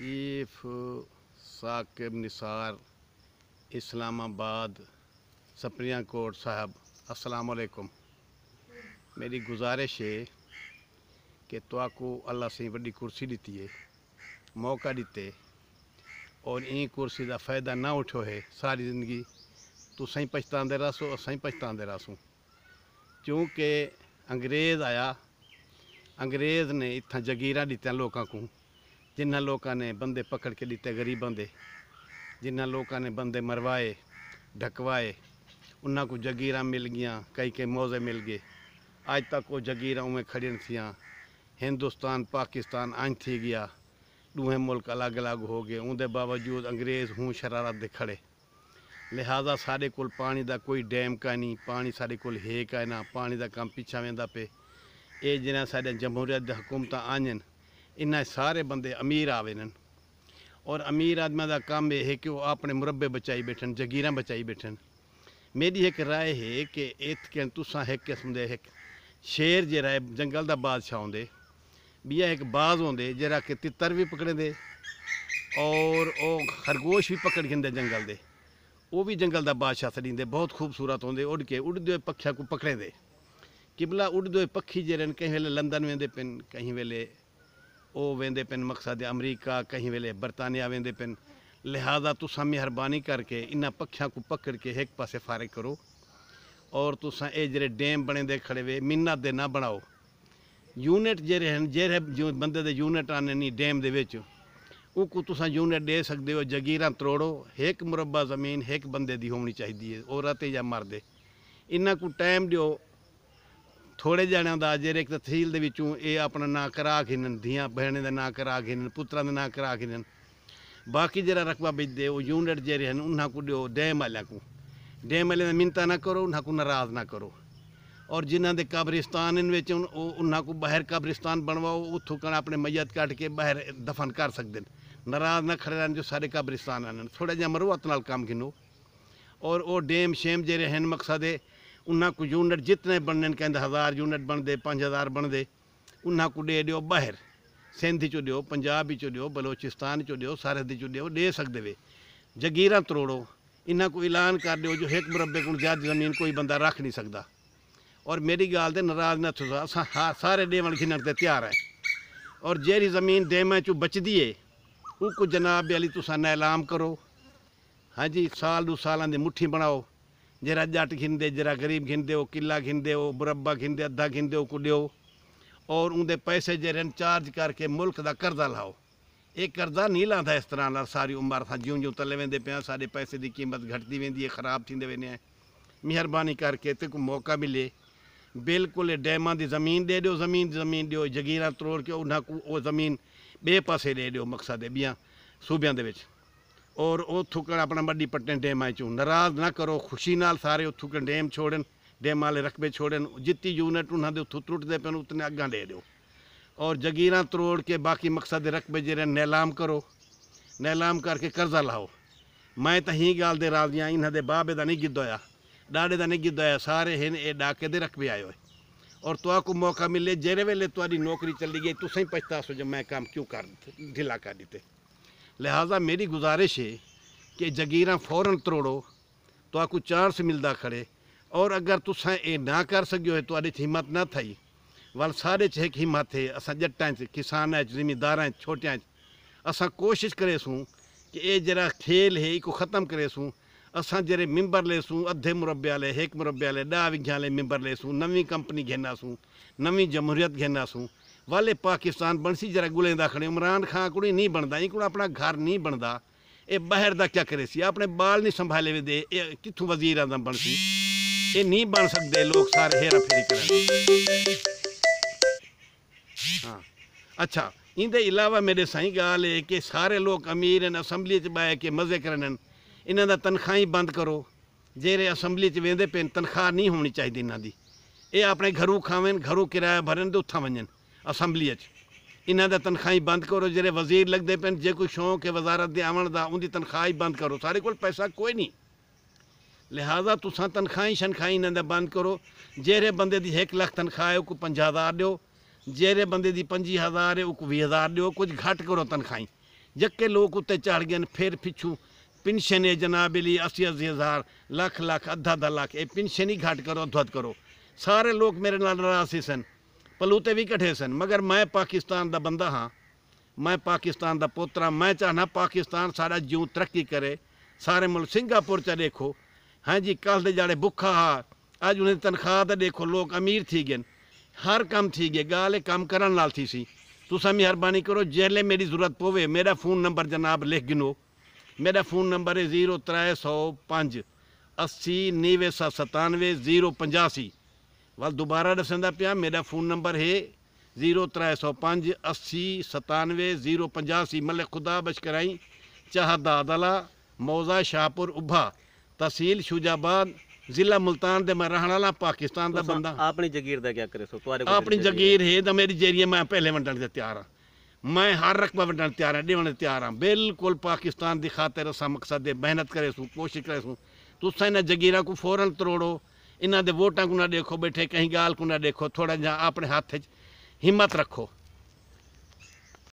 Chief Saqib Nisar Islamabad supreme court साहब, अस्सलाम वालेकुम। मेरी गुजारिश है कि तुआको अल्लाह से वड्डी कुर्सी दी है, मौका दिते और इन कुर्सी का फ़ायदा ना उठो है। सारी ज़िंदगी तुसीं पछतांदे रहो, असीं पछतांदे रहसूं। क्योंकि अंग्रेज़ आया, अंग्रेज़ ने इत्थां जगीरां दित्तियां लोकां को, जिन्हां लोकां ने बंदे पकड़ के दिते गरीबां दे, जिन्हां लोकां ने बंदे मरवाए ढकवाए, उन्हां को जगीरां मिल गईयां, कई कई मौजे मिल गए। अज तक वो जगीरां उमें खड़ियन थियां। हिंदुस्तान पाकिस्तान अंज थी गया, दूहें मुल्क अलग अलग हो गए। उनके बावजूद अंग्रेज़ हूँ शरारत दे खड़े। लिहाजा साढ़े कोल पानी का कोई डैम का नहीं, पानी साढ़े कोल है का ना, पानी का काम पिछा वेंदा पे। ये जिन्हें साढ़े जमहूरियत हुकूमत आन, इन्हें सारे बंदे अमीर आवे न, और अमीर आदमी का काम यह है कि वह अपने मुरब्बे बचाई बैठन, जगीरां बचाई बैठन। मेरी एक राय है कि इतने तुसा एक किस्म के एक शेर जरा है जंगल का बादशाह होंगे, बिया एक बाज होंगे जरा कि तितर भी पकड़े दे और वो खरगोश भी पकड़ के जंगल दे, वो भी जंगल का बादशाह सड़ींदे, बहुत खूबसूरत होंगे। उड़ के उड़ते हुए पक्षियों को पकड़े दे। किबला उड़ते हुए पक्षी जरे कहीं वेले लंदन वेंदे पेन, कहीं वेले वो वेंदे पेन मकसद अमरीका, कहीं वेले बरतानिया वेंदे पेन। लिहाजा तुसा मेहरबानी करके इन्हां पक्षियों को पकड़ के एक पासे फारिग करो, और तुसा ये जरे डैम बने दे खड़े वे मिन्नत दे ना बनाओ। यूनिट जेरे हैं, जेरे जो बंदे दे यूनिट आने नहीं डैम दे विच, उनको तुसा यूनिट दे सकते हो। जगीरां त्रोड़ो, एक मुरब्बा ज़मीन एक बंदे दी होनी चाहिए, औरत या मर्द। इन्हां को टाइम दिओ थोड़े जणियां दा, जेरे एक तहसील दे विचों ये अपना ना करा खिनन, धियां बहनें दे ना करा खिनन, पुत्रां दे ना करा खिनन। बाकी जरा रकबा बिजदे वो यूनिट जेरे हैं उन्हां को दिओ डैम वालियां को। डैम वाले मिन्नतां ना करो, उन्हां को नाराज़ ना करो। और जिन्हां दे कब्रिस्तान इन विच उन्हां को बाहर कब्रिस्तान बनवाओ, उत्थों कण अपने मैयत कट के बाहर दफन कर सकते हैं। नाराज़ ना खड़े रहन जो सारे कब्रिस्तान आने, थोड़ा जिहा मरुवत नाल काम गिनो। और वो डैम शेम जेरे हैं मकसद है उन्हां को यूनिट जितने बनने कहते 1000 यूनिट बनते, 5000 बनते, उन्हां को दे दिओ बाहर। सिंध चो दिओ, पंजाब चो दिओ, बलोचिस्तान चो दिओ, सरहद चो दिओ, दे सकते वे। जगीरां त्रोड़ो, इन्हां को ऐलान कर दिओ जो एक मुरब्बे को ज़्यादा ज़मीन कोई बंदा रख नहीं सकता। और मेरी गाल से नाराज़ न थो, असां सारे डेमन खिनण ते तैयार हैं। और जेरी ज़मीन डेम चो बचती है उसको जनाब अली तुसा नीलाम करो। हाँ जी, साल 2 साल की मुट्ठी बनाओ, जरा जट खिंदे, जरा गरीब खिंदे, वो किला खिंदे, वो मुरब्बा खिंदे, अद्धा खिंदे, वो दिओ। और उनके पैसे जरे चार्ज करके मुल्क का कर्जा लाओ। ये कर्जा नहीं लाता इस तरह ना सारी उम्र था, ज्यों ज्यों तले वेंदे पे सारे पैसे की कीमत घटती वेंदी है, खराब थींदे वेंदे हैं। मेहरबानी करके ते को मौका मिले बिल्कुल डैमां की ज़मीन दे दो, ज़मीन दो, जगीरां त्रोड़ के उन्हां को वो ज़मीन बे पासे दे दो मकसद है बिया सूबियां दे विच। और उथों कण अपना वड्डी पट्टन डैम चो नाराज़ ना करो, खुशी नाल सारे उथों कण डैम छोड़न, डैम वाले रकबे छोड़न। जितनी यूनिट उन्होंने उतों टुटते पे उतने अग्गा दे दो। और जगीरां त्रोड़ के बाकी मकसद रकबे जरे नीलाम करो, नीलाम करके कर्जा लाओ। मैं तो ही गाल दे राजी हाँ, इन्होंने बाबे का नहीं गिद्ध होया, डाड़े का नहीं गिद्ध होया, सारे हैं ये डाके दे रकबे आए हुए। और तो को मौका मिले जेरे वेले तुहाडी नौकरी चली गई, तुम ही पछतासो जो मैं काम क्यों कर ढिला कर दिते। लिहाजा मेरी गुजारिश है कि जगीरां फौरन त्रोड़ो, तो को चांस मिलता खड़े। और अगर तुसा ये ना कर सको है, तुहाडी हिम्मत ना थी, वाल सारे च एक हिम्मत है। असां जट्टां च, किसानां च, ज़मींदारां च, छोटियां च असां कोशिश करेसूँ कि ये जरा खेल है इको ख़त्म करेसूँ। असां जरे मिंबर लेसूँ, अद्धे मुरब्बे वाले, एक मुरब्बे वाले, 10 विघा वाले मिंबर लेसूँ, नवी कंपनी घेनासूँ, नवी जमहूरियत घेनासूँ। वाले पाकिस्तान बनसी जरा गुलेंदा खड़े। इमरान खान को नहीं बनता, इनको अपना घर नहीं बनता, ये बाहर का क्या करे सी, अपने बाल नहीं संभाले वे दे, कितों वजीर आजम बनसी, ये नहीं बन सकते। लोग सारे हेरा फेरी करें। हाँ अच्छा, इनके अलावा मेरे सही गाल है कि सारे लोग अमीर हैं, असैम्बली च बह के मज़े करन, इन्हों का तनख्वाह ही बंद करो। जेरे असैम्बली च वेंदे पे तनख्वाह नहीं होनी चाहिए इन्हों की। ये अपने घरों खावें, घरों किराया भरन तो उत्थां वजन असैम्बली इन्हों का तनख्वाह ही बंद करो। जेरे वजीर लगते पे जे कोई शौक है वजारत के आवन का, उनकी तनख्वाह ही बंद करो। सारे को पैसा कोई नहीं, लिहाजा तुसा तनख्वाही शनख्वाही इन्हों बंद करो। जेरे बंदे की 1 लाख तनख्वाह है उसको 50,000 दो, जेरे बंदे की 25,000 है उसको 20,000 दो। कुछ घट करो तनख्वाही, यक्के लोग उत्ते चढ़ गए फिर पिछू पेंशन है जनाब ली 80,000 लाख लाख अद्धा लाख ये पेंशन ही घट करो अद्ध करो। सारे लोग मेरे नाल नाराज सन पलूते भी कट्ठे सन मगर मैं पाकिस्तान दा बंदा हाँ मैं पाकिस्तान दा पोतरा मैं चाहना पाकिस्तान सारा ज्यों तरक्की करे सारे मुल्क सिंगापुर च देखो हाँ जी कल दे जाड़े भुखा हा अज उन्हें तनख्वाह तो देखो लोग अमीर थी गए हर काम थी गए गाल काम करन नाल थी सी तुसा मेहरबानी करो जेले मेरी जरूरत पवे मेरा फ़ोन नंबर जनाब लिख गिनो मेरा फ़ोन नंबर है 0305 80 9797 085 वाल दोबारा दसंदा पिया मेरा फ़ोन नंबर है 0305 80 97 085 मलिक खुदा बशकराई चाहदा अदला मौजा शाहपुर उभा तहसील शुजाबाद जिला मुल्तान दे मैं रहने वाला पाकिस्तान दा बंदा। अपनी जगीर दा क्या करे सो तुम्हारे अपनी जगीर है तो मेरी जरिए मैं पहले वंडन से तैयार हाँ मैं हर रकबा वंडन तैयार हाँ देवन तैयार हाँ बिल्कुल पाकिस्तान की खातिर असा मकसद है मेहनत करे सूँ कोशिश करे सूँ तुसा इन्हें जगीर को फौरन तरोड़ो इन्हों के वोटा को ना देखो बैठे कहीं गाल को ना देखो थोड़ा जहा अपने हाथ हिम्मत रखो।